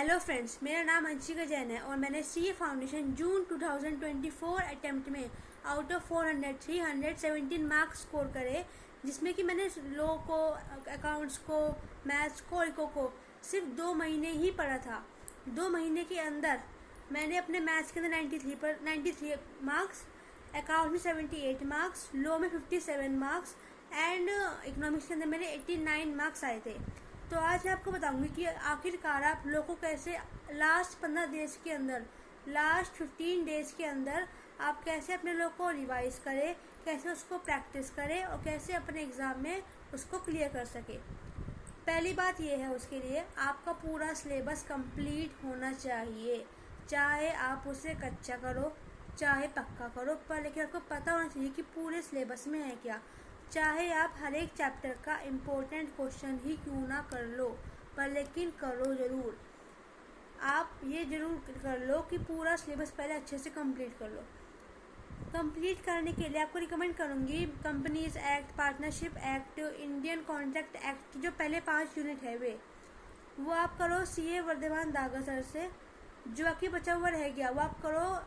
Hello friends, मेरा नाम अंशिका जैन है और मैंने सीए फाउंडेशन जून 2024 अटेम्प्ट में आउट ऑफ 400 317 मार्क्स स्कोर करे, जिसमें कि मैंने लॉ को, अकाउंट्स को, मैथ्स को, इको को सिर्फ 2 महीने ही पढ़ा था। 2 महीने के अंदर मैंने अपने मैथ्स के अंदर 93 मार्क्स, अकाउंट में 78 मार्क्स, लॉ में 57 मार्क्स एंड इकोनॉमिक्स के अंदर मेरे 89 मार्क्स आए थे। तो आज मैं आपको बताऊंगी कि आखिरकार आप लोगों को कैसे लास्ट 15 डेज के अंदर, लास्ट 15 डेज के अंदर आप कैसे अपने लोग को रिवाइज करें, कैसे उसको प्रैक्टिस करें और कैसे अपने एग्ज़ाम में उसको क्लियर कर सके। पहली बात यह है, उसके लिए आपका पूरा सिलेबस कंप्लीट होना चाहिए। चाहे आप उसे कच्चा करो चाहे पक्का करो, पर लेकिन आपको पता होना चाहिए कि पूरे सिलेबस में है क्या। चाहे आप हर एक चैप्टर का इम्पोर्टेंट क्वेश्चन ही क्यों ना कर लो, पर लेकिन करो ज़रूर। आप ये ज़रूर कर लो कि पूरा सिलेबस पहले अच्छे से कंप्लीट कर लो। कंप्लीट करने के लिए आपको रिकमेंड करूँगी companies act, partnership act, Indian contract act, जो पहले 5 यूनिट है वो आप करो सीए वर्धमान दागा सर से। जो आपकी बचा हुआ रह गया वो आप करो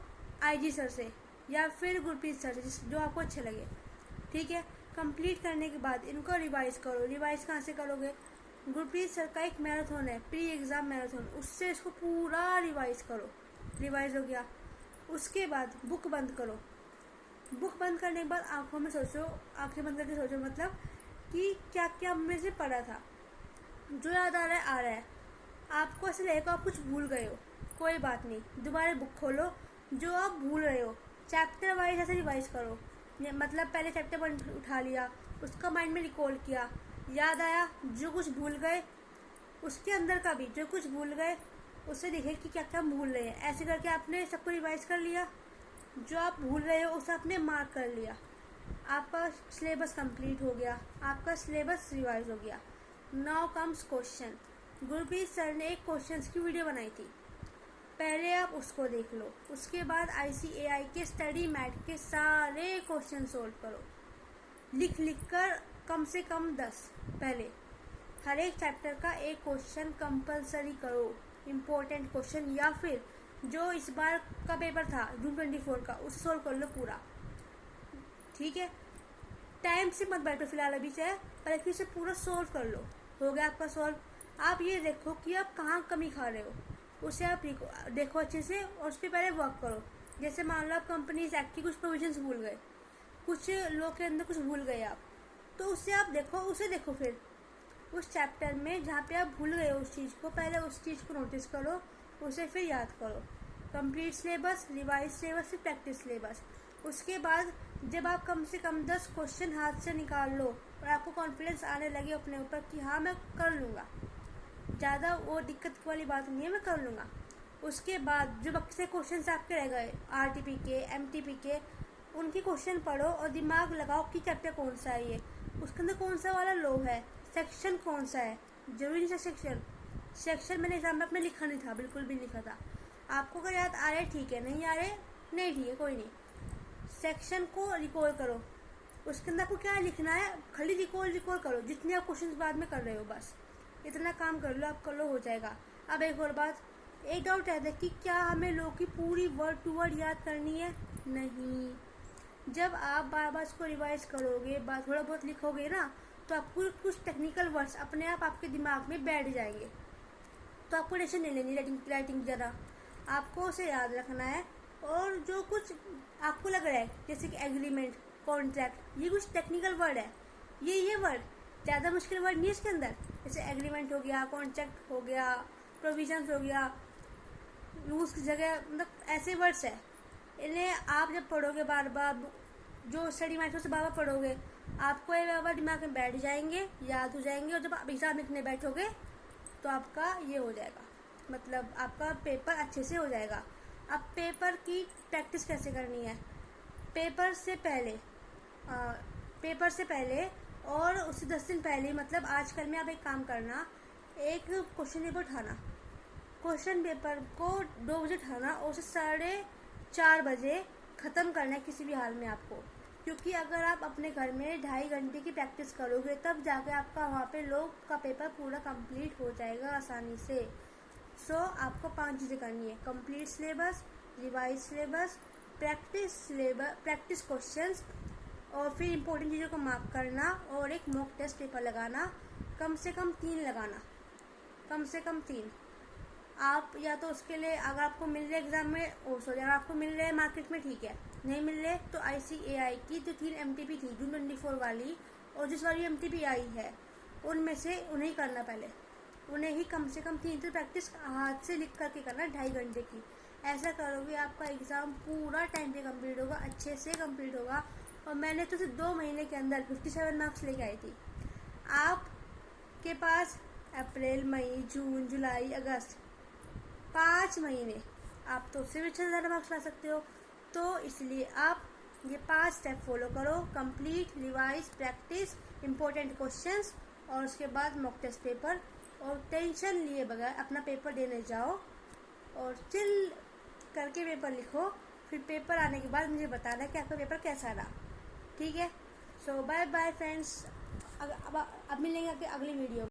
आईजी सर से या फिर गुरप्रीत सर से, जो आपको अच्छे लगे। ठीक है, कंप्लीट करने के बाद इनको रिवाइज करो। रिवाइज कहाँ से करोगे? गुरप्रीत सर का एक मैराथन है, प्री एग्ज़ाम मैराथन, उससे इसको पूरा रिवाइज करो। रिवाइज हो गया, उसके बाद बुक बंद करो। बुक बंद करने के बाद आंखों में सोचो, आंखें बंद करके सोचो, मतलब कि क्या क्या में से पढ़ा था। जो याद आ रहा है। आपको ऐसे लगेगा आप कुछ भूल गए हो, कोई बात नहीं, दोबारा बुक खोलो। जो आप भूल रहे हो चैप्टर वाइज ऐसे रिवाइज करो। मतलब पहले चैप्टर 1 उठा लिया, उसका माइंड में रिकॉल किया, याद आया, जो कुछ भूल गए उसके अंदर का भी जो कुछ भूल गए उससे देखें कि क्या क्या भूल रहे हैं। ऐसे करके आपने सबको रिवाइज कर लिया। जो आप भूल रहे हो उसे आपने मार्क कर लिया। आपका सिलेबस कंप्लीट हो गया, आपका सिलेबस रिवाइज हो गया। Now comes question. Gurpreet sir ने एक क्वेश्चंस की वीडियो बनाई थी, पहले आप उसको देख लो। उसके बाद ICAI के स्टडी मैट के सारे क्वेश्चन सोल्व करो, लिख कर कम से कम 10। पहले हर एक चैप्टर का एक क्वेश्चन कंपलसरी करो, इम्पोर्टेंट क्वेश्चन, या फिर जो इस बार का पेपर था जून 24 का, उसे सोल्व कर लो पूरा। ठीक है, टाइम से मत बैठो फिलहाल अभी से, पर इसे पूरा सोल्व कर लो। हो गया आपका सोल्व। आप ये देखो कि आप कहाँ कमी खा रहे हो, उसे आप देखो अच्छे से और उस पर पहले वर्क करो। जैसे मान लो आप कंपनीज एक्ट की कुछ प्रोविजंस भूल गए, कुछ लॉ के अंदर कुछ भूल गए आप, तो उससे आप देखो, उसे देखो फिर उस चैप्टर में जहाँ पे आप भूल गए उस चीज़ को, पहले उस चीज़ को नोटिस करो, उसे फिर याद करो। कंप्लीट सिलेबस, रिवाइज सिलेबस, फिर प्रैक्टिस सिलेबस। उसके बाद जब आप कम से कम 10 क्वेश्चन हाथ से निकाल लो और आपको कॉन्फिडेंस आने लगे अपने ऊपर कि हाँ मैं कर लूँगा, ज़्यादा वो दिक्कत वाली बात नहीं है, मैं कर लूँगा। उसके बाद जो बाकी से क्वेश्चन आपके रह गए RTP के, MTP के, उनके क्वेश्चन पढ़ो और दिमाग लगाओ कि चैप्टर कौन सा है, ये उसके अंदर कौन सा वाला लॉ है, सेक्शन कौन सा है। जरूरी नहीं सेक्शन मैंने एग्जाम में अपने लिखा नहीं था, बिल्कुल भी नहीं लिखा था। आपको अगर याद आ रहा है ठीक है, नहीं आ रहे नहीं ठीक है, कोई नहीं। सेक्शन को रिकॉल करो, उसके अंदर आपको क्या लिखना है, खाली रिकॉल करो जितने आप क्वेश्चन बाद में कर रहे हो, बस इतना काम कर लो, आप कर लो, हो जाएगा। अब एक और बात, एक डाउट रहता है कि क्या हमें लोग की पूरी वर्ड टू वर्ड याद करनी है? नहीं। जब आप बार बार इसको रिवाइज करोगे, थोड़ा बहुत लिखोगे ना, तो आपको कुछ टेक्निकल वर्ड्स अपने आप आपके दिमाग में बैठ जाएंगे, तो आपको टेंशन नहीं लेनी राइटिंग ज़रा, आपको उसे याद रखना है। और जो कुछ आपको लग रहा है जैसे कि एग्रीमेंट, कॉन्ट्रैक्ट, ये कुछ टेक्निकल वर्ड है, ये वर्ड ज़्यादा मुश्किल वर्ड नहीं है इसके अंदर। जैसे एग्रीमेंट हो गया, कॉन्ट्रैक्ट हो गया, प्रोविजंस हो गया, रूल्स की जगह, मतलब ऐसे वर्ड्स है। इन्हें आप जब पढ़ोगे बार बार, जो स्टडी मैटर से बार बार पढ़ोगे, आपको ये बार बार दिमाग में बैठ जाएंगे, याद हो जाएंगे, और जब आप एग्जाम लिखने बैठोगे तो आपका ये हो जाएगा, मतलब आपका पेपर अच्छे से हो जाएगा। अब पेपर की प्रैक्टिस कैसे करनी है? पेपर से पहले और उससे 10 दिन पहले, मतलब आजकल में आप एक काम करना, एक क्वेश्चन पेपर उठाना, क्वेश्चन पेपर को 2 बजे उठाना और उसे 4:30 बजे ख़त्म करना है किसी भी हाल में आपको। क्योंकि अगर आप अपने घर में 2.5 घंटे की प्रैक्टिस करोगे तब जाके आपका वहाँ पे लॉ का पेपर पूरा कंप्लीट हो जाएगा आसानी से। सो आपको 5 चीज़ें करनी है: complete syllabus, revise syllabus, practice questions, और फिर इम्पोर्टेंट चीज़ों को मार्क करना, और एक मॉक टेस्ट पेपर लगाना, कम से कम 3 लगाना, कम से कम 3। आप या तो उसके लिए अगर आपको मिल रहे एग्ज़ाम में अगर आपको मिल रहे मार्केट में ठीक है, नहीं मिल रहे तो ICAI की जो 3 MTP थी जून 24 वाली, और जिस वाली MTP आई है उनमें से उन्हें करना, पहले उन्हें ही कम से कम 3 तो प्रैक्टिस हाथ से लिख करके करना 2.5 घंटे की। ऐसा करोगे आपका एग्ज़ाम पूरा टाइम पे कंप्लीट होगा, अच्छे से कंप्लीट होगा। और मैंने तो सिर्फ 2 महीने के अंदर 57 मार्क्स लेके आई थी। आपके पास अप्रैल, मई, जून, जुलाई, अगस्त 5 महीने, आप तो उससे भी ज़्यादा मार्क्स ला सकते हो। तो इसलिए आप ये 5 स्टेप फॉलो करो: complete, revise, practice, important questions, और उसके बाद मॉक टेस्ट पेपर। और टेंशन लिए बगैर अपना पेपर देने जाओ और चिल करके पेपर लिखो। फिर पेपर आने के बाद मुझे बताना कि आपका पेपर कैसा रहा। ठीक है? सो बाय बाय फ्रेंड्स, अब मिलेंगे अगली वीडियो में।